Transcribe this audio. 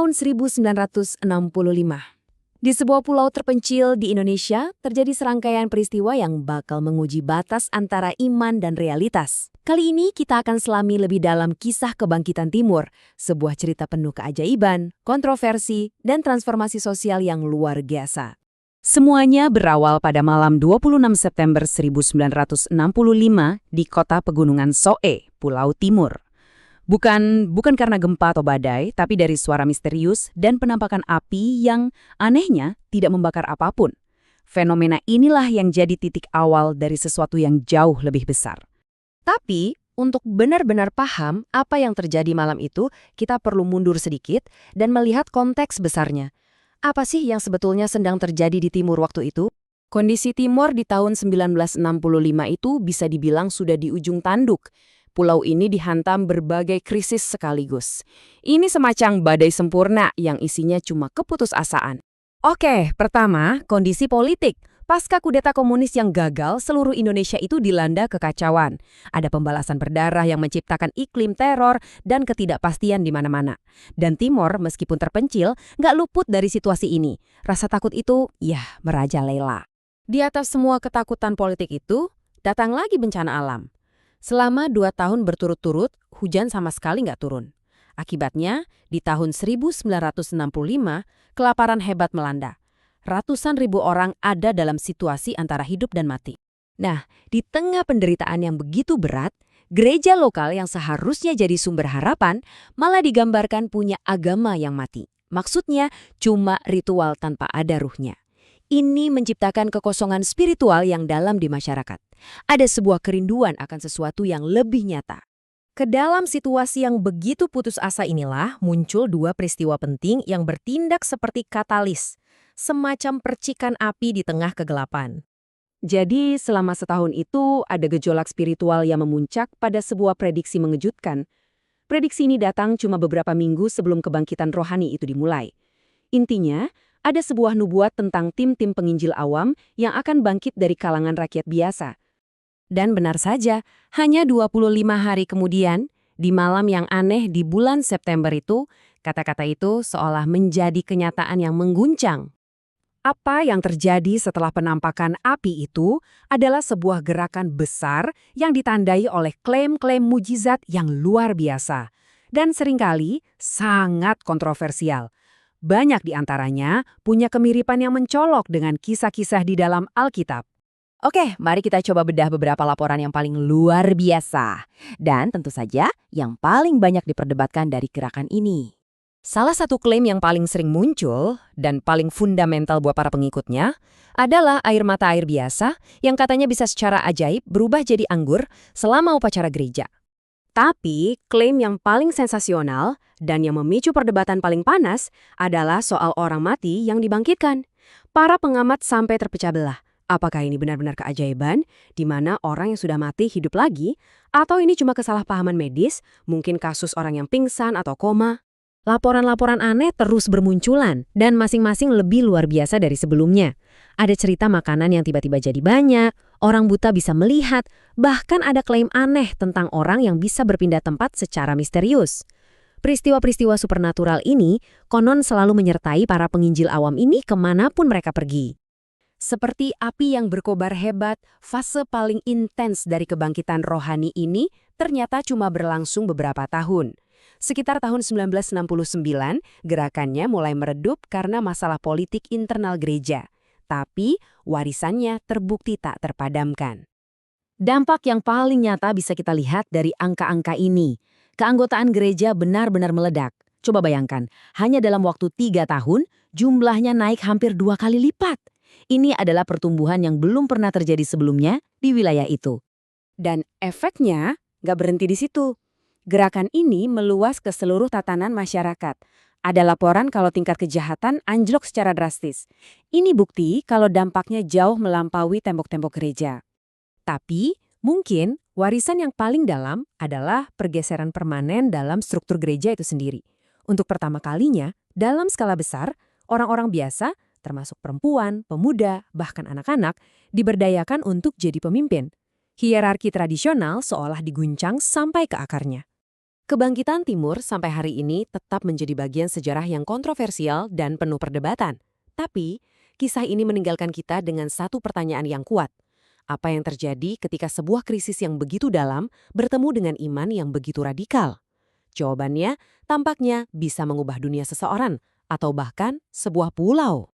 Tahun 1965, di sebuah pulau terpencil di Indonesia, terjadi serangkaian peristiwa yang bakal menguji batas antara iman dan realitas. Kali ini kita akan selami lebih dalam kisah kebangkitan Timur, sebuah cerita penuh keajaiban, kontroversi, dan transformasi sosial yang luar biasa. Semuanya berawal pada malam 26 September 1965 di kota pegunungan Soe, Pulau Timur. Bukan karena gempa atau badai, tapi dari suara misterius dan penampakan api yang anehnya tidak membakar apapun. Fenomena inilah yang jadi titik awal dari sesuatu yang jauh lebih besar. Tapi, untuk benar-benar paham apa yang terjadi malam itu, kita perlu mundur sedikit dan melihat konteks besarnya. Apa sih yang sebetulnya sedang terjadi di Timur waktu itu? Kondisi Timor di tahun 1965 itu bisa dibilang sudah di ujung tanduk. Pulau ini dihantam berbagai krisis sekaligus. Ini semacam badai sempurna yang isinya cuma keputusasaan. Oke, pertama, kondisi politik. Pasca kudeta komunis yang gagal, seluruh Indonesia itu dilanda kekacauan. Ada pembalasan berdarah yang menciptakan iklim teror dan ketidakpastian di mana-mana. Dan Timor, meskipun terpencil, nggak luput dari situasi ini. Rasa takut itu, merajalela. Di atas semua ketakutan politik itu, datang lagi bencana alam. Selama 2 tahun berturut-turut, hujan sama sekali nggak turun. Akibatnya, di tahun 1965, kelaparan hebat melanda. Ratusan ribu orang ada dalam situasi antara hidup dan mati. Nah, di tengah penderitaan yang begitu berat, gereja lokal yang seharusnya jadi sumber harapan malah digambarkan punya agama yang mati. Maksudnya, cuma ritual tanpa ada ruhnya. Ini menciptakan kekosongan spiritual yang dalam di masyarakat. Ada sebuah kerinduan akan sesuatu yang lebih nyata. Ke dalam situasi yang begitu putus asa inilah muncul 2 peristiwa penting yang bertindak seperti katalis, semacam percikan api di tengah kegelapan. Jadi selama setahun itu ada gejolak spiritual yang memuncak pada sebuah prediksi mengejutkan. Prediksi ini datang cuma beberapa minggu sebelum kebangkitan rohani itu dimulai. Intinya, ada sebuah nubuat tentang tim-tim penginjil awam yang akan bangkit dari kalangan rakyat biasa. Dan benar saja, hanya 25 hari kemudian, di malam yang aneh di bulan September itu, kata-kata itu seolah menjadi kenyataan yang mengguncang. Apa yang terjadi setelah penampakan api itu adalah sebuah gerakan besar yang ditandai oleh klaim-klaim mujizat yang luar biasa dan seringkali sangat kontroversial. Banyak di antaranya punya kemiripan yang mencolok dengan kisah-kisah di dalam Alkitab. Oke, mari kita coba bedah beberapa laporan yang paling luar biasa. Dan tentu saja yang paling banyak diperdebatkan dari gerakan ini. Salah satu klaim yang paling sering muncul dan paling fundamental buat para pengikutnya adalah air mata air biasa yang katanya bisa secara ajaib berubah jadi anggur selama upacara gereja. Tapi, klaim yang paling sensasional dan yang memicu perdebatan paling panas adalah soal orang mati yang dibangkitkan. Para pengamat sampai terpecah belah. Apakah ini benar-benar keajaiban, di mana orang yang sudah mati hidup lagi, atau ini cuma kesalahpahaman medis, mungkin kasus orang yang pingsan atau koma? Laporan-laporan aneh terus bermunculan, dan masing-masing lebih luar biasa dari sebelumnya. Ada cerita makanan yang tiba-tiba jadi banyak, orang buta bisa melihat, bahkan ada klaim aneh tentang orang yang bisa berpindah tempat secara misterius. Peristiwa-peristiwa supernatural ini konon selalu menyertai para penginjil awam ini kemanapun mereka pergi. Seperti api yang berkobar hebat, fase paling intens dari kebangkitan rohani ini ternyata cuma berlangsung beberapa tahun. Sekitar tahun 1969, gerakannya mulai meredup karena masalah politik internal gereja. Tapi, warisannya terbukti tak terpadamkan. Dampak yang paling nyata bisa kita lihat dari angka-angka ini. Keanggotaan gereja benar-benar meledak. Coba bayangkan, hanya dalam waktu 3 tahun, jumlahnya naik hampir 2 kali lipat. Ini adalah pertumbuhan yang belum pernah terjadi sebelumnya di wilayah itu. Dan efeknya nggak berhenti di situ. Gerakan ini meluas ke seluruh tatanan masyarakat. Ada laporan kalau tingkat kejahatan anjlok secara drastis. Ini bukti kalau dampaknya jauh melampaui tembok-tembok gereja. Tapi, mungkin warisan yang paling dalam adalah pergeseran permanen dalam struktur gereja itu sendiri. Untuk pertama kalinya, dalam skala besar, orang-orang biasa, termasuk perempuan, pemuda, bahkan anak-anak, diberdayakan untuk jadi pemimpin. Hierarki tradisional seolah diguncang sampai ke akarnya. Kebangkitan Timur sampai hari ini tetap menjadi bagian sejarah yang kontroversial dan penuh perdebatan. Tapi, kisah ini meninggalkan kita dengan satu pertanyaan yang kuat. Apa yang terjadi ketika sebuah krisis yang begitu dalam bertemu dengan iman yang begitu radikal? Jawabannya tampaknya bisa mengubah dunia seseorang atau bahkan sebuah pulau.